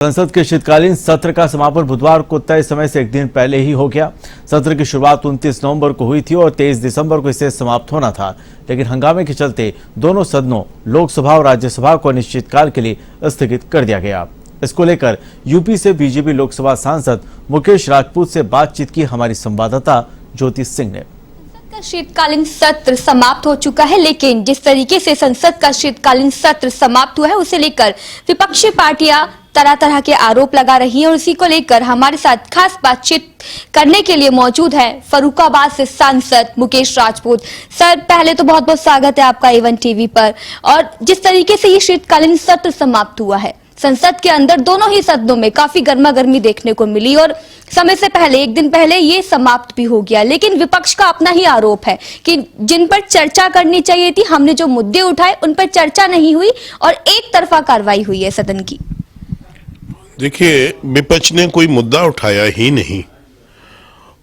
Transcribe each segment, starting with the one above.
संसद के शीतकालीन सत्र का समापन बुधवार को तय समय से एक दिन पहले ही हो गया। सत्र की शुरुआत 29 नवंबर को हुई थी और 23 दिसंबर को इसे समाप्त होना था, लेकिन हंगामे के चलते दोनों सदनों लोकसभा और राज्यसभा को अनिश्चितकाल के लिए स्थगित कर दिया गया। इसको लेकर यूपी से बीजेपी लोकसभा सांसद मुकेश राजपूत से बातचीत की हमारी संवाददाता ज्योति सिंह ने। का शीतकालीन सत्र समाप्त हो चुका है, लेकिन जिस तरीके से संसद का शीतकालीन सत्र समाप्त हुआ है उसे लेकर विपक्षी पार्टियां तरह तरह के आरोप लगा रही हैं और उसी को लेकर हमारे साथ खास बातचीत करने के लिए मौजूद है फर्रुखाबाद से सांसद मुकेश राजपूत। सर, पहले तो बहुत बहुत स्वागत है आपका एवन टीवी पर। और जिस तरीके से ये शीतकालीन सत्र समाप्त हुआ है, संसद के अंदर दोनों ही सदनों में काफी गर्मा गर्मी देखने को मिली और समय से पहले एक दिन पहले ये समाप्त भी हो गया, लेकिन विपक्ष का अपना ही आरोप है कि जिन पर चर्चा करनी चाहिए थी, हमने जो मुद्दे उठाए उन पर चर्चा नहीं हुई और एक तरफा कार्रवाई हुई है सदन की। देखिए, विपक्ष ने कोई मुद्दा उठाया ही नहीं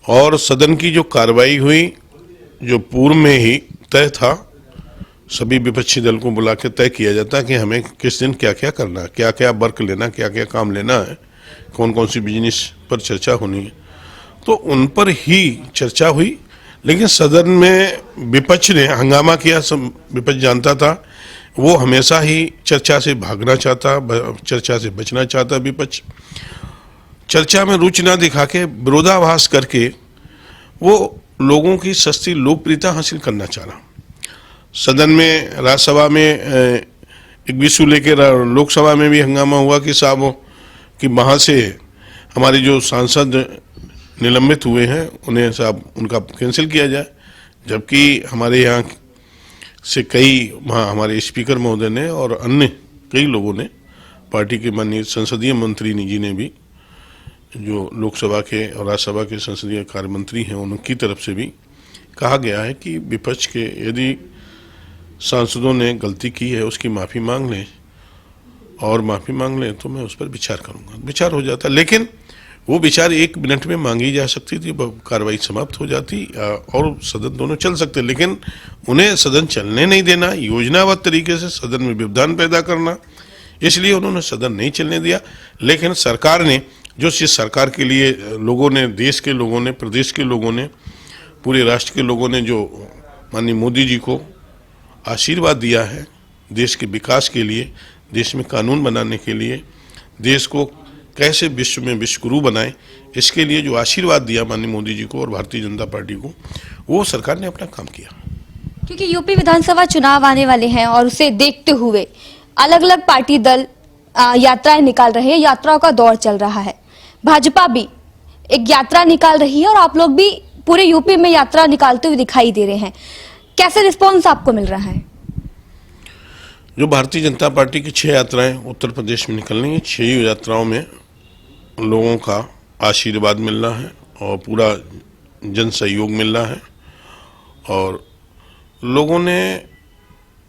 और सदन की जो कार्रवाई हुई, जो पूर्व में ही तय था, सभी विपक्षी दल को बुला के तय किया जाता है कि हमें किस दिन क्या क्या करना है, क्या क्या वर्क लेना, क्या क्या काम लेना है, कौन कौन सी बिजनेस पर चर्चा होनी है, तो उन पर ही चर्चा हुई। लेकिन सदन में विपक्ष ने हंगामा किया। सब विपक्ष जानता था, वो हमेशा ही चर्चा से भागना चाहता, चर्चा से बचना चाहता। विपक्ष चर्चा में रुचि ना दिखा के, विरोधाभास करके वो लोगों की सस्ती लोकप्रियता हासिल करना चाह रहा। सदन में, राज्यसभा में एक विषय लेकर लोकसभा में भी हंगामा हुआ कि साहब कि वहाँ से हमारे जो सांसद निलंबित हुए हैं उन्हें साहब उनका कैंसिल किया जाए, जबकि हमारे यहाँ से कई वहाँ हमारे स्पीकर महोदय ने और अन्य कई लोगों ने, पार्टी के माननीय संसदीय मंत्री जी ने भी, जो लोकसभा के और राज्यसभा के संसदीय कार्य मंत्री हैं, उनकी तरफ से भी कहा गया है कि विपक्ष के यदि सांसदों ने गलती की है उसकी माफ़ी मांग लें, और माफ़ी मांग लें तो मैं उस पर विचार करूंगा। विचार हो जाता, लेकिन वो विचार 1 मिनट में मांगी जा सकती थी, कार्रवाई समाप्त हो जाती और सदन दोनों चल सकते, लेकिन उन्हें सदन चलने नहीं देना, योजनाबद्ध तरीके से सदन में व्यवधान पैदा करना, इसलिए उन्होंने सदन नहीं चलने दिया। लेकिन सरकार ने, जो चीज़ सरकार के लिए लोगों ने, देश के लोगों ने, प्रदेश के लोगों ने, पूरे राष्ट्र के लोगों ने जो माननीय मोदी जी को आशीर्वाद दिया है देश के विकास के लिए, देश में कानून बनाने के लिए, देश को कैसे विश्व में विश्वगुरु बनाए, इसके लिए जो आशीर्वाद दिया माननीय मोदी जी को और भारतीय जनता पार्टी को, वो सरकार ने अपना काम किया। क्योंकि यूपी विधानसभा चुनाव आने वाले हैं और उसे देखते हुए अलग अलग पार्टी दल यात्राएं निकाल रहे हैं, यात्राओं का दौर चल रहा है। भाजपा भी एक यात्रा निकाल रही है और आप लोग भी पूरे यूपी में यात्रा निकालते हुए दिखाई दे रहे हैं। कैसे रिस्पॉन्स आपको मिल रहा है? जो भारतीय जनता पार्टी की 6 यात्राएं उत्तर प्रदेश में निकलनी है, 6 यात्राओं में लोगों का आशीर्वाद मिल रहा है और पूरा जन सहयोग मिल रहा है और लोगों ने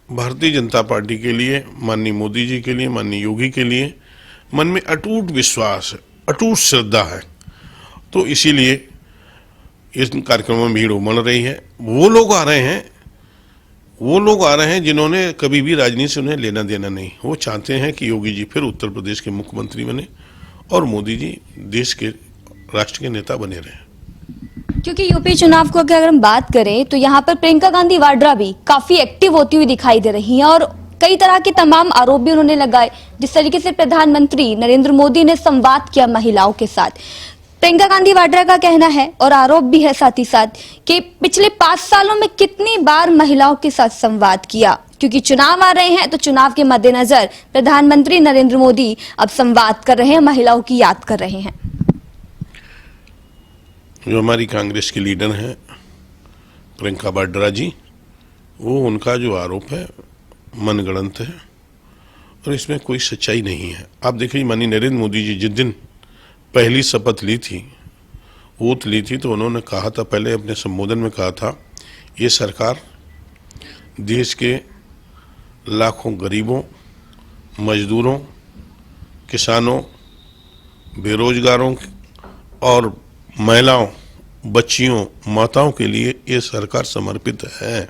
भारतीय जनता पार्टी के लिए, माननीय मोदी जी के लिए, माननीय योगी के लिए मन में अटूट विश्वास है, अटूट श्रद्धा है, तो इसीलिए इस कार्यक्रम में भीड़ उमड़ रही है। वो लोग आ रहे हैं जिन्होंने कभी भी राजनीति से उन्हें लेना देना नहीं। वो चाहते हैं कि योगी जी फिर उत्तर प्रदेश के मुख्यमंत्री बने और मोदी जी देश के, राष्ट्र के नेता बने रहे। क्योंकि यूपी चुनाव को अगर हम बात करें तो यहाँ पर प्रियंका गांधी वाड्रा भी काफी एक्टिव होती हुई दिखाई दे रही हैं और कई तरह के तमाम आरोप भी उन्होंने लगाए। जिस तरीके से प्रधानमंत्री नरेंद्र मोदी ने संवाद किया महिलाओं के साथ, प्रियंका गांधी वाड्रा का कहना है और आरोप भी है साथ ही साथ कि पिछले 5 सालों में कितनी बार महिलाओं के साथ संवाद किया, क्योंकि चुनाव आ रहे हैं तो चुनाव के मद्देनजर प्रधानमंत्री नरेंद्र मोदी अब संवाद कर रहे हैं, महिलाओं की याद कर रहे हैं। जो हमारी कांग्रेस की लीडर हैं प्रियंका वाड्रा जी, वो उनका जो आरोप है मनगढ़ंत है और इसमें कोई सच्चाई नहीं है। आप देखिए, माननीय नरेंद्र मोदी जी जिस दिन पहली शपथ ली थी, ओथ ली थी, तो उन्होंने कहा था, पहले अपने संबोधन में कहा था, ये सरकार देश के लाखों गरीबों, मजदूरों, किसानों, बेरोजगारों और महिलाओं, बच्चियों, माताओं के लिए ये सरकार समर्पित है।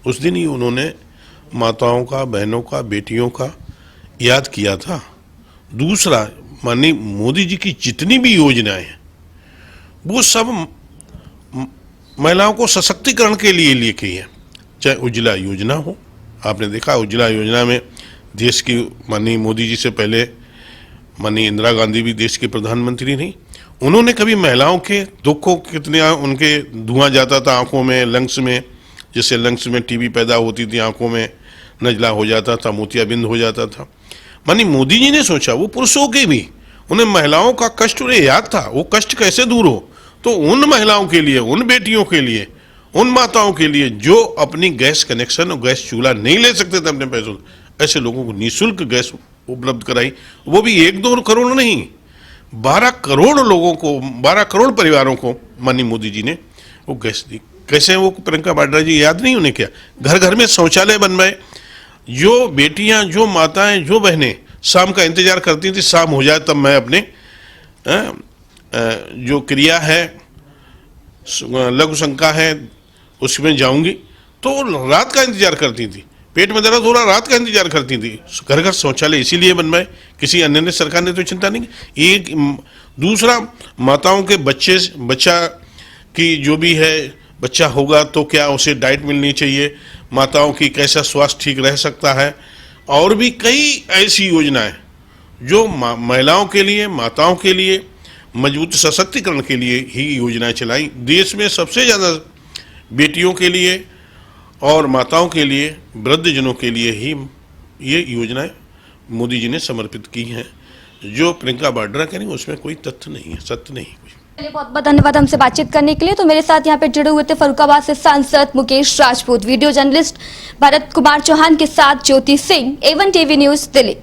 उस दिन ही उन्होंने माताओं का, बहनों का, बेटियों का याद किया था। दूसरा, माननीय मोदी जी की जितनी भी योजनाएं हैं वो सब महिलाओं को सशक्तिकरण के लिए लेके है। चाहे उज्ज्वला योजना हो, आपने देखा उज्ज्वला योजना में देश की माननीय मोदी जी से पहले माननीय इंदिरा गांधी भी देश की प्रधानमंत्री थी। उन्होंने कभी महिलाओं के दुखों कितने उनके धुआं जाता था आंखों में, लंग्स में, जैसे लंग्स में टीबी पैदा होती थी, आंखों में नजला हो जाता था, मोतियाबिंद हो जाता था। माननीय मोदी जी ने सोचा वो पुरुषों के भी, उन्हें महिलाओं का कष्ट उन्हें याद था, वो कष्ट कैसे दूर हो। तो उन महिलाओं के लिए, उन बेटियों के लिए, उन माताओं के लिए जो अपनी गैस कनेक्शन और गैस चूल्हा नहीं ले सकते थे अपने पैसों, ऐसे लोगों को निःशुल्क गैस उपलब्ध कराई। वो भी 1-2 करोड़ नहीं, 12 करोड़ लोगों को, 12 करोड़ परिवारों को माननीय मोदी जी ने वो गैस दी। कैसे वो प्रियंका वाड्रा जी याद नहीं उन्हें क्या? घर घर में शौचालय बनवाए। जो बेटियां, जो माताएं, जो बहनें शाम का इंतजार करती थी, शाम हो जाए तब मैं अपने जो क्रिया है, लघु शंका है, उसमें जाऊंगी, तो रात का इंतजार करती थी। पेट में दर्द हो रहा, रात का इंतजार करती थी। घर घर शौचालय इसीलिए बनवाए, किसी अन्य ने, सरकार ने तो चिंता नहीं की। एक दूसरा, माताओं के बच्चा की जो भी है, बच्चा होगा तो क्या उसे डाइट मिलनी चाहिए, माताओं की कैसा स्वास्थ्य ठीक रह सकता है, और भी कई ऐसी योजनाएं जो महिलाओं के लिए, माताओं के लिए, मजबूत सशक्तिकरण के लिए ही योजनाएं चलाई। देश में सबसे ज़्यादा बेटियों के लिए और माताओं के लिए, वृद्धजनों के लिए ही ये योजनाएं मोदी जी ने समर्पित की हैं। जो प्रियंका वाड्रा कह रही हैं उसमें कोई तथ्य नहीं है, सत्य नहीं है। चलिए, बहुत बहुत धन्यवाद हमसे बातचीत करने के लिए। तो मेरे साथ यहाँ पे जुड़े हुए थे फर्रुखाबाद से सांसद मुकेश राजपूत, वीडियो जर्नलिस्ट भरत कुमार चौहान के साथ Jyoti Singh, A1 TV news, Delhi.